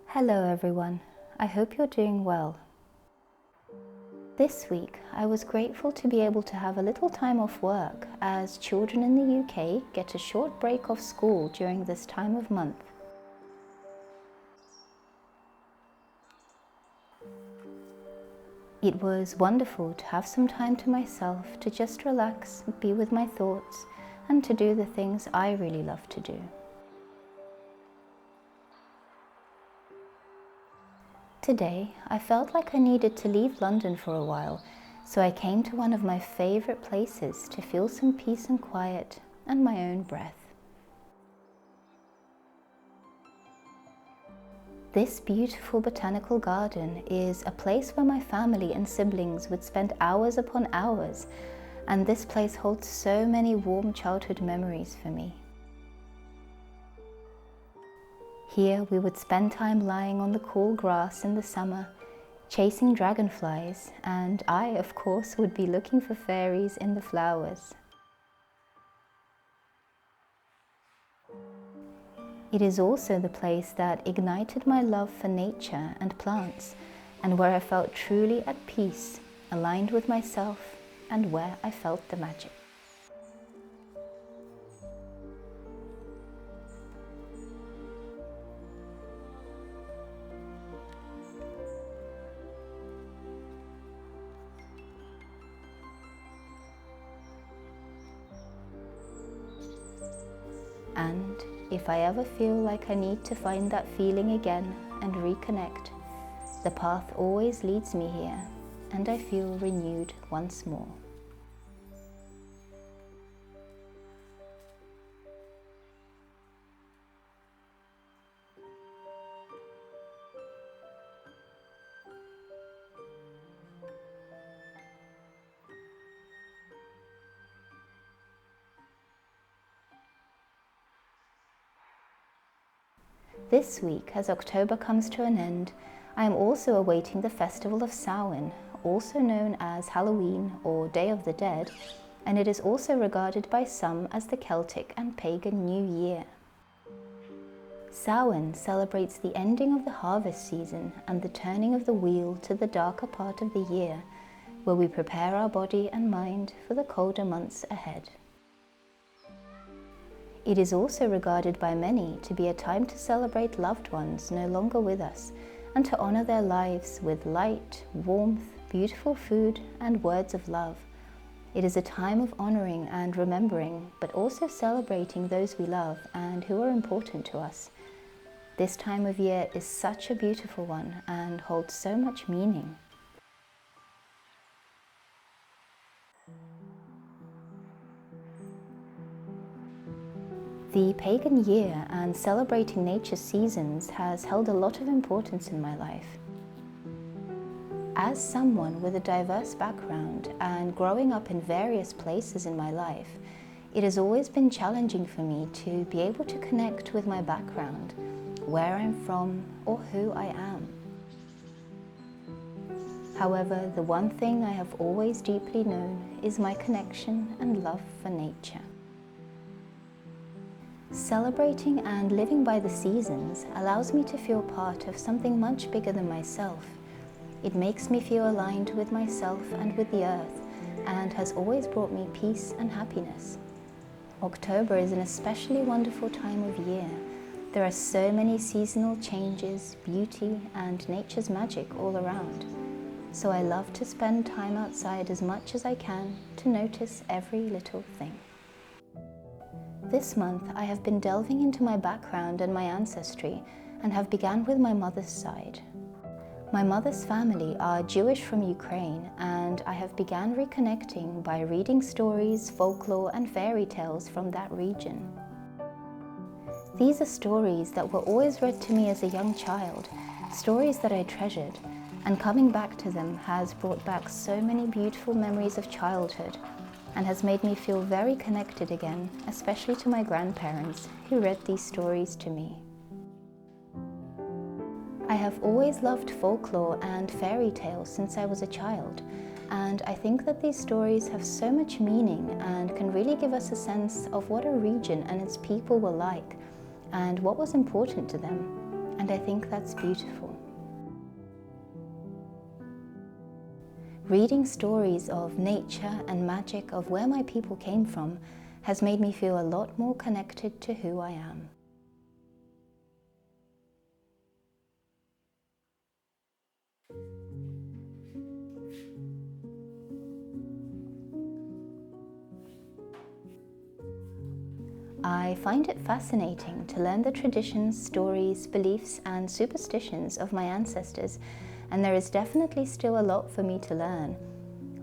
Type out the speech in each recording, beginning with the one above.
Hello everyone, I hope you're doing well. This week I was grateful to be able to have a little time off work as children in the UK get a short break off school during this time of month. It was wonderful to have some time to myself to just relax, be with my thoughts, and to do the things I really love to do. Today, I felt like I needed to leave London for a while, so I came to one of my favourite places to feel some peace and quiet and my own breath. This beautiful botanical garden is a place where my family and siblings would spend hours upon hours, and this place holds so many warm childhood memories for me. Here we would spend time lying on the cool grass in the summer, chasing dragonflies, and I, of course, would be looking for fairies in the flowers. It is also the place that ignited my love for nature and plants, and where I felt truly at peace, aligned with myself, and where I felt the magic. And if I ever feel like I need to find that feeling again and reconnect, the path always leads me here, and I feel renewed once more. This week, as October comes to an end, I am also awaiting the festival of Samhain, also known as Halloween or Day of the Dead, and it is also regarded by some as the Celtic and pagan New Year. Samhain celebrates the ending of the harvest season and the turning of the wheel to the darker part of the year, where we prepare our body and mind for the colder months ahead. It is also regarded by many to be a time to celebrate loved ones no longer with us and to honor their lives with light, warmth, beautiful food, and words of love. It is a time of honoring and remembering, but also celebrating those we love and who are important to us. This time of year is such a beautiful one and holds so much meaning. The pagan year and celebrating nature's seasons has held a lot of importance in my life. As someone with a diverse background and growing up in various places in my life, it has always been challenging for me to be able to connect with my background, where I'm from, or who I am. However, the one thing I have always deeply known is my connection and love for nature. Celebrating and living by the seasons allows me to feel part of something much bigger than myself. It makes me feel aligned with myself and with the earth, and has always brought me peace and happiness. October is an especially wonderful time of year. There are so many seasonal changes, beauty, and nature's magic all around. So I love to spend time outside as much as I can to notice every little thing. This month I have been delving into my background and my ancestry, and have begun with my mother's side. My mother's family are Jewish from Ukraine, and I have begun reconnecting by reading stories, folklore and fairy tales from that region. These are stories that were always read to me as a young child, stories that I treasured, and coming back to them has brought back so many beautiful memories of childhood, and has made me feel very connected again, especially to my grandparents who read these stories to me. I have always loved folklore and fairy tales since I was a child, and I think that these stories have so much meaning and can really give us a sense of what a region and its people were like, and what was important to them, and I think that's beautiful. Reading stories of nature and magic of where my people came from has made me feel a lot more connected to who I am. I find it fascinating to learn the traditions, stories, beliefs, and superstitions of my ancestors, and there is definitely still a lot for me to learn.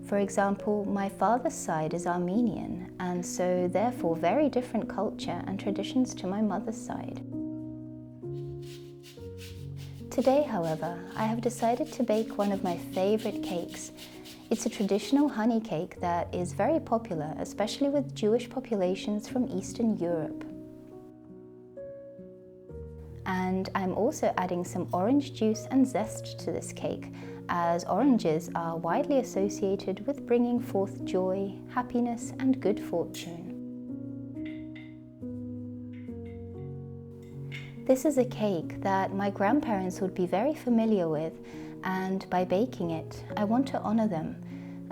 For example, my father's side is Armenian, and so therefore very different culture and traditions to my mother's side. Today, however, I have decided to bake one of my favorite cakes. It's a traditional honey cake that is very popular, especially with Jewish populations from Eastern Europe. And I'm also adding some orange juice and zest to this cake, as oranges are widely associated with bringing forth joy, happiness, and good fortune. This is a cake that my grandparents would be very familiar with, and by baking it, I want to honor them,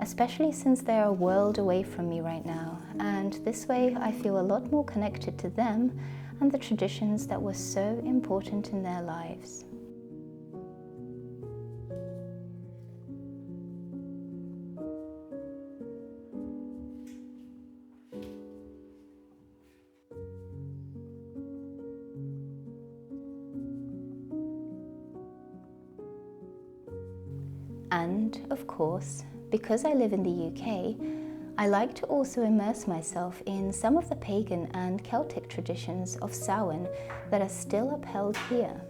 especially since they are a world away from me right now, and this way I feel a lot more connected to them and the traditions that were so important in their lives. And, of course, because I live in the UK, I like to also immerse myself in some of the pagan and Celtic traditions of Samhain that are still upheld here.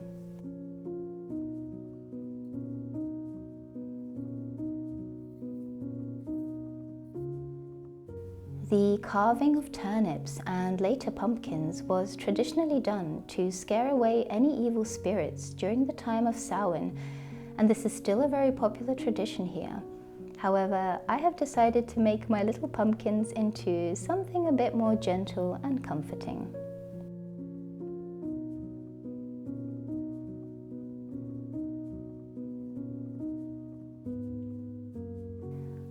The carving of turnips and later pumpkins was traditionally done to scare away any evil spirits during the time of Samhain, and this is still a very popular tradition here. However, I have decided to make my little pumpkins into something a bit more gentle and comforting.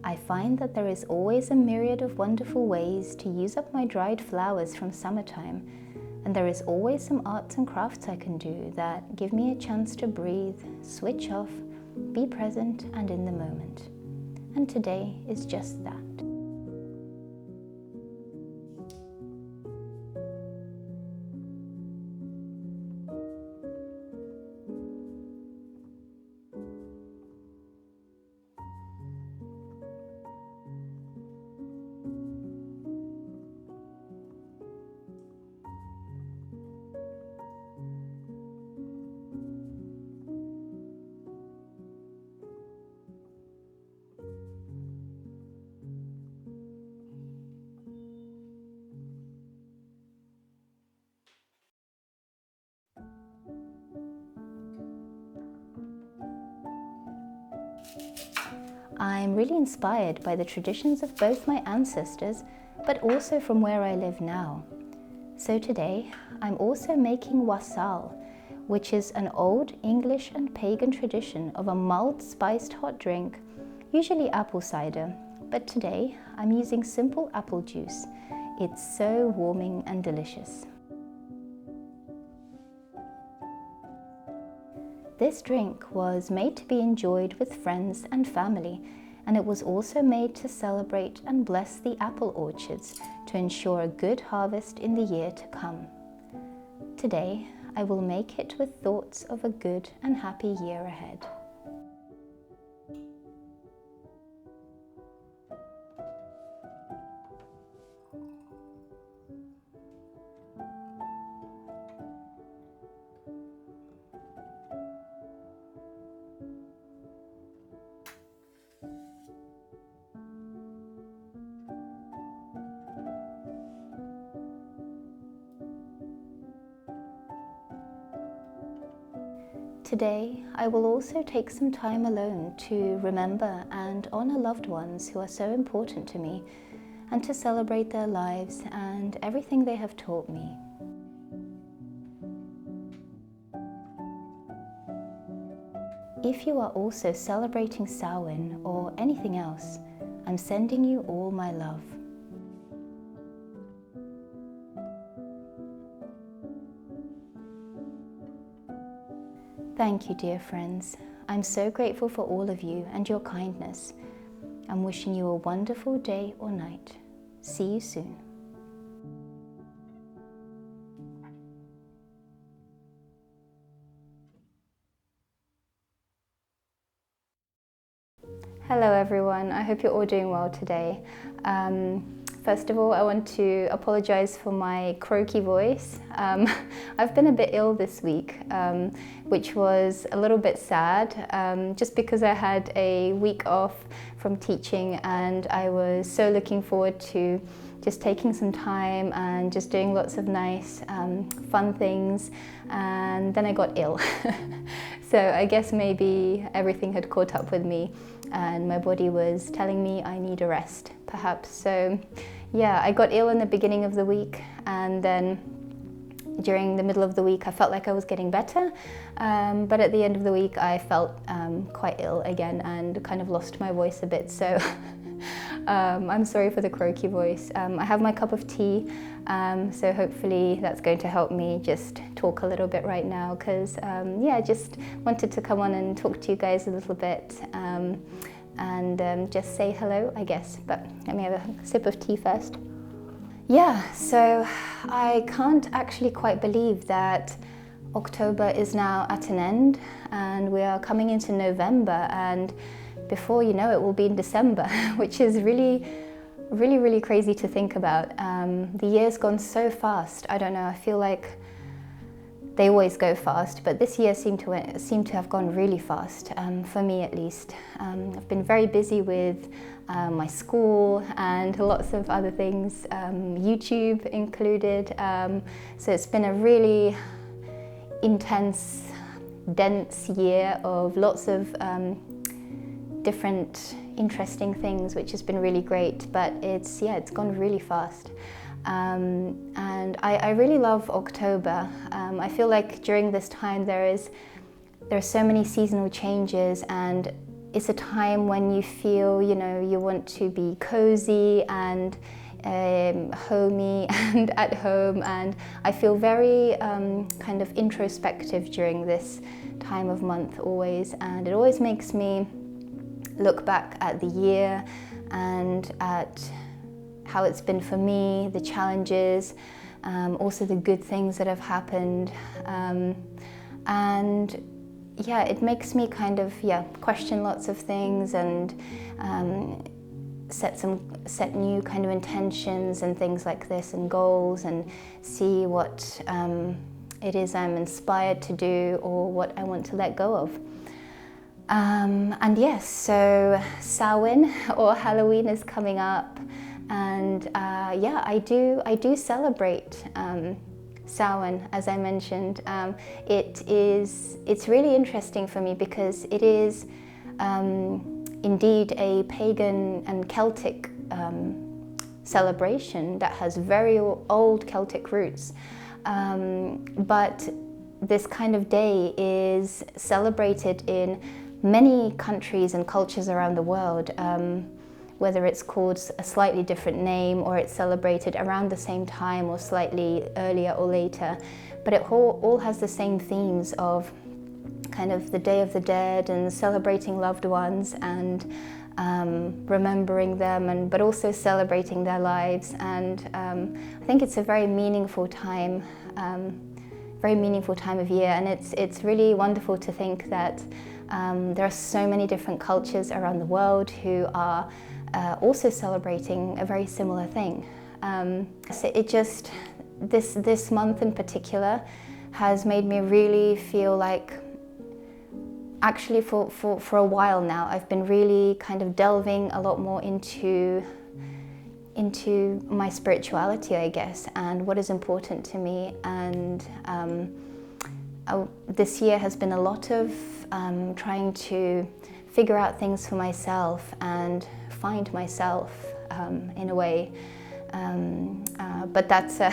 I find that there is always a myriad of wonderful ways to use up my dried flowers from summertime, and there is always some arts and crafts I can do that give me a chance to breathe, switch off, be present and in the moment. And today is just that. I'm really inspired by the traditions of both my ancestors, but also from where I live now. So today, I'm also making Wassail, which is an old English and pagan tradition of a mulled spiced hot drink, usually apple cider, but today I'm using simple apple juice. It's so warming and delicious. This drink was made to be enjoyed with friends and family, and it was also made to celebrate and bless the apple orchards to ensure a good harvest in the year to come. Today, I will make it with thoughts of a good and happy year ahead. Today, I will also take some time alone to remember and honor loved ones who are so important to me, and to celebrate their lives and everything they have taught me. if you are also celebrating Samhain or anything else, I'm sending you all my love. Thank you, dear friends. I'm so grateful for all of you and your kindness. I'm wishing you a wonderful day or night. See you soon. Hello everyone, I hope you're all doing well today. First of all, I want to apologize for my croaky voice. I've been a bit ill this week, which was a little bit sad, just because I had a week off from teaching and I was so looking forward to just taking some time and just doing lots of nice, fun things, and then I got ill. So I guess maybe everything had caught up with me and my body was telling me I need a rest, perhaps. So yeah, I got ill in the beginning of the week, and then during the middle of the week I felt like I was getting better, but at the end of the week I felt quite ill again and kind of lost my voice a bit. So I'm sorry for the croaky voice. I have my cup of tea, so hopefully that's going to help me just talk a little bit right now, because yeah, I just wanted to come on and talk to you guys a little bit, and just say hello, I guess. But let me have a sip of tea first. Yeah, so I can't actually quite believe that October is now at an end and we are coming into November, and before you know it, we'll be in December, which is really crazy to think about. The year's gone so fast. I don't know, I feel like they always go fast, but this year seemed to have gone really fast, for me at least. I've been very busy with my school and lots of other things, YouTube included. So it's been a really intense, dense year of lots of different interesting things, which has been really great, but it's gone really fast. And I really love October. I feel like during this time there are so many seasonal changes, and it's a time when you feel, you know, you want to be cozy and homey and at home, and I feel very kind of introspective during this time of month always, and it always makes me look back at the year and at how it's been for me, the challenges, also the good things that have happened, and yeah, it makes me kind of question lots of things and set new kind of intentions and things like this and goals, and see what it is I'm inspired to do or what I want to let go of. And yes, so Samhain or Halloween is coming up, and yeah, I do celebrate Samhain, as I mentioned. It's really interesting for me because it is indeed a pagan and Celtic celebration that has very old Celtic roots, but this kind of day is celebrated in many countries and cultures around the world, whether it's called a slightly different name or it's celebrated around the same time or slightly earlier or later, but it all has the same themes of kind of the Day of the Dead and celebrating loved ones and remembering them, but also celebrating their lives. And I think it's a very meaningful time of year, and it's really wonderful to think that there are so many different cultures around the world who are also celebrating a very similar thing. So it just, this month in particular has made me really feel like, actually for a while now, I've been really kind of delving a lot more into my spirituality, I guess, and what is important to me. And this year has been a lot of trying to figure out things for myself and find myself in a way. But that's a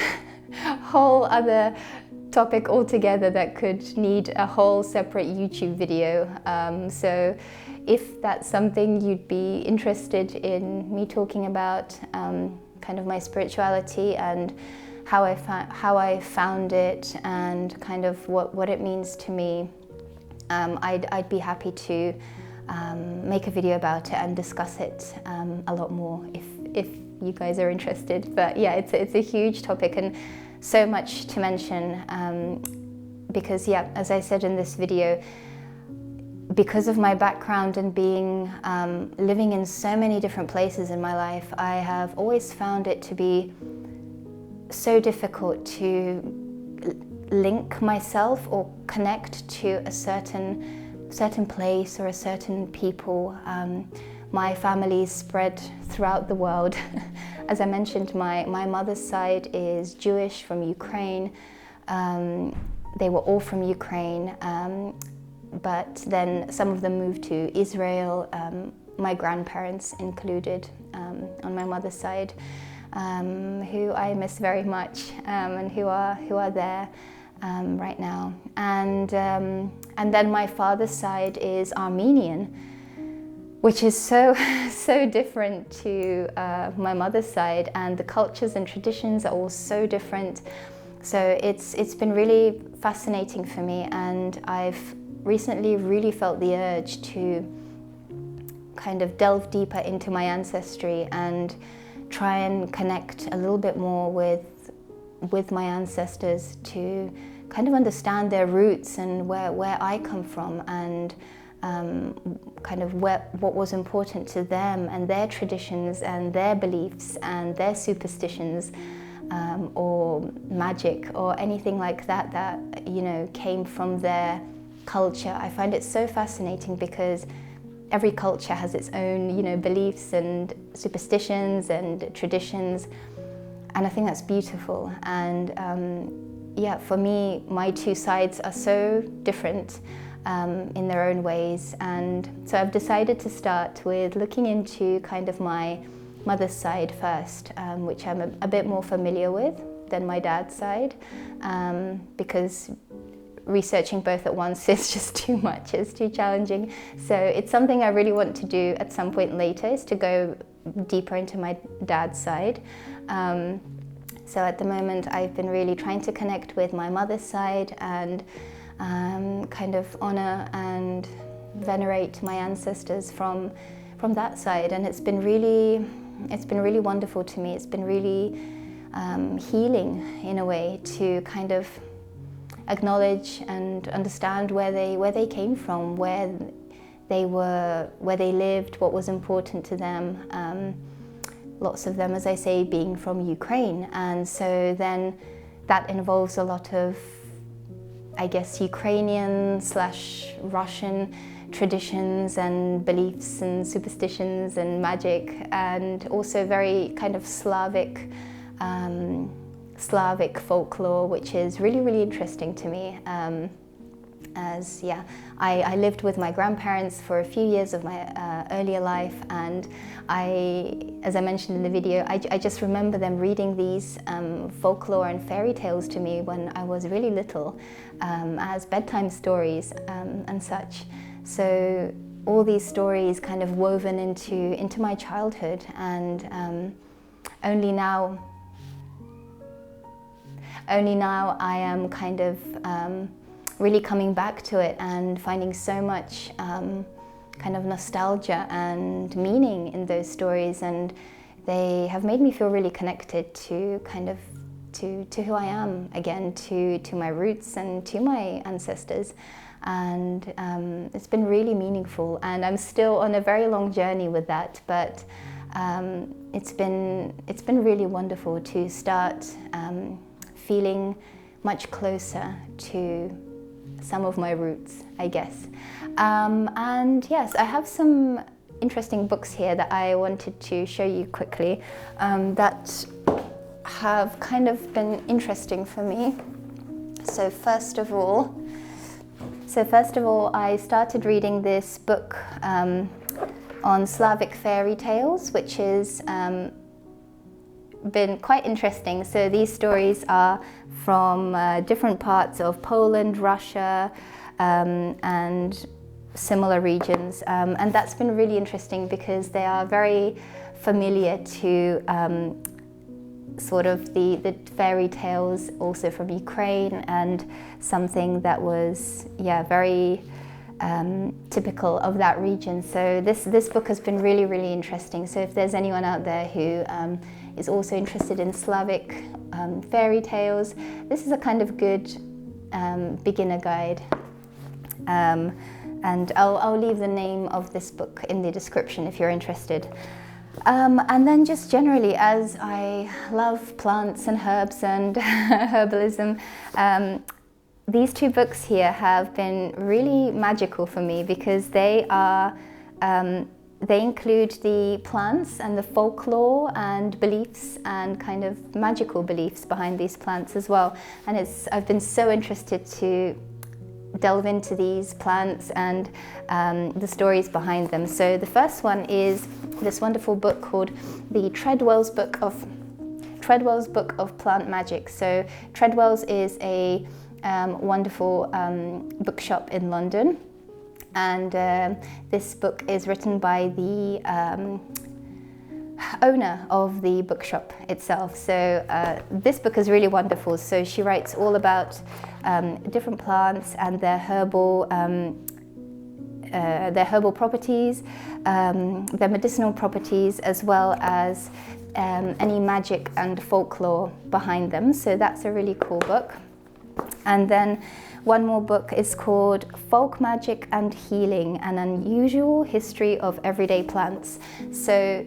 whole other topic altogether that could need a whole separate YouTube video. So if that's something you'd be interested in me talking about, kind of my spirituality and how I found it and kind of what it means to me, I'd be happy to make a video about it and discuss it a lot more if you guys are interested. But yeah, it's a huge topic and so much to mention, because yeah, as I said in this video, because of my background and being living in so many different places in my life, I have always found it to be so difficult to link myself or connect to a certain place or a certain people. My family is spread throughout the world. As I mentioned, my mother's side is Jewish from Ukraine. They were all from Ukraine, but then some of them moved to Israel, my grandparents included, on my mother's side, who I miss very much, and who are there right now. And then my father's side is Armenian, which is so different to my mother's side, and the cultures and traditions are all so different. So it's been really fascinating for me, and I've recently really felt the urge to kind of delve deeper into my ancestry and try and connect a little bit more with my ancestors, to kind of understand their roots and where I come from, and kind of what was important to them and their traditions and their beliefs and their superstitions, or magic or anything like that you know came from their culture. I find it so fascinating because every culture has its own, you know, beliefs and superstitions and traditions, and I think that's beautiful. And yeah, for me, my two sides are so different in their own ways, and so I've decided to start with looking into kind of my mother's side first, which I'm a bit more familiar with than my dad's side, because researching both at once is just too much, it's too challenging. So it's something I really want to do at some point later, is to go deeper into my dad's side. So at the moment I've been really trying to connect with my mother's side and kind of honor and venerate my ancestors from that side, and it's been really wonderful to me. It's been really healing in a way to kind of acknowledge and understand where they came from, where they were, where they lived, what was important to them. Lots of them, as I say, being from Ukraine, and so then that involves a lot of, I guess, Ukrainian/Russian traditions and beliefs and superstitions and magic, and also very kind of Slavic folklore, which is really interesting to me. As yeah, I lived with my grandparents for a few years of my earlier life, and as I mentioned in the video, I just remember them reading these folklore and fairy tales to me when I was really little, as bedtime stories and such. So all these stories kind of woven into my childhood, and only now I am kind of really coming back to it and finding so much kind of nostalgia and meaning in those stories, and they have made me feel really connected to kind of to who I am again, to my roots and to my ancestors. And it's been really meaningful, and I'm still on a very long journey with that, but it's been really wonderful to start feeling much closer to some of my roots, I guess. And yes, I have some interesting books here that I wanted to show you quickly, that have kind of been interesting for me. So first of all, I started reading this book on Slavic Fairytales, which is been quite interesting. So these stories are from different parts of Poland, Russia, and similar regions, and that's been really interesting because they are very familiar to sort of the fairy tales also from Ukraine, and something that was very typical of that region. So this book has been really interesting. So if there's anyone out there who is also interested in Slavic fairy tales, this is a kind of good beginner guide. And I'll leave the name of this book in the description if you're interested. And then just generally, as I love plants and herbs and herbalism, these two books here have been really magical for me because they are they include the plants and the folklore and beliefs and kind of magical beliefs behind these plants as well. And I've been so interested to delve into these plants and the stories behind them. So the first one is this wonderful book called the Treadwell's Book of Plant Magic. So Treadwell's is a wonderful bookshop in London, and this book is written by the owner of the bookshop itself. So this book is really wonderful. So she writes all about different plants and their herbal properties, their medicinal properties, as well as any magic and folklore behind them. So that's a really cool book. And then one more book is called Folk Magic and Healing, an Unusual History of Everyday Plants. So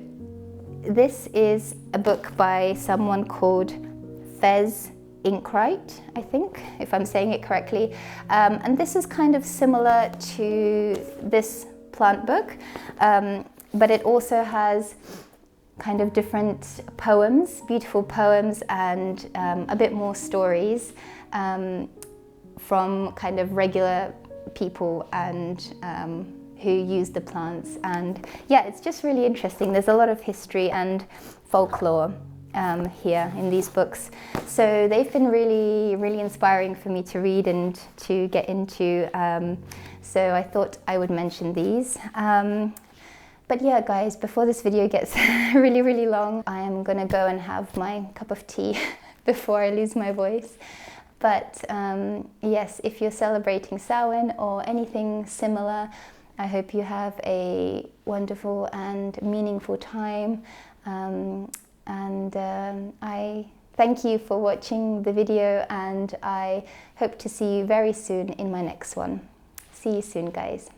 this is a book by someone called Fez Inkwright, I think, if I'm saying it correctly. And this is kind of similar to this plant book, but it also has kind of different poems, beautiful poems, and a bit more stories from kind of regular people and who use the plants. And yeah, it's just really interesting. There's a lot of history and folklore here in these books. So they've been really inspiring for me to read and to get into. So I thought I would mention these. But yeah, guys, before this video gets really long, I am gonna go and have my cup of tea before I lose my voice. But yes, if you're celebrating Samhain or anything similar, I hope you have a wonderful and meaningful time. I thank you for watching the video, and I hope to see you very soon in my next one. See you soon, guys.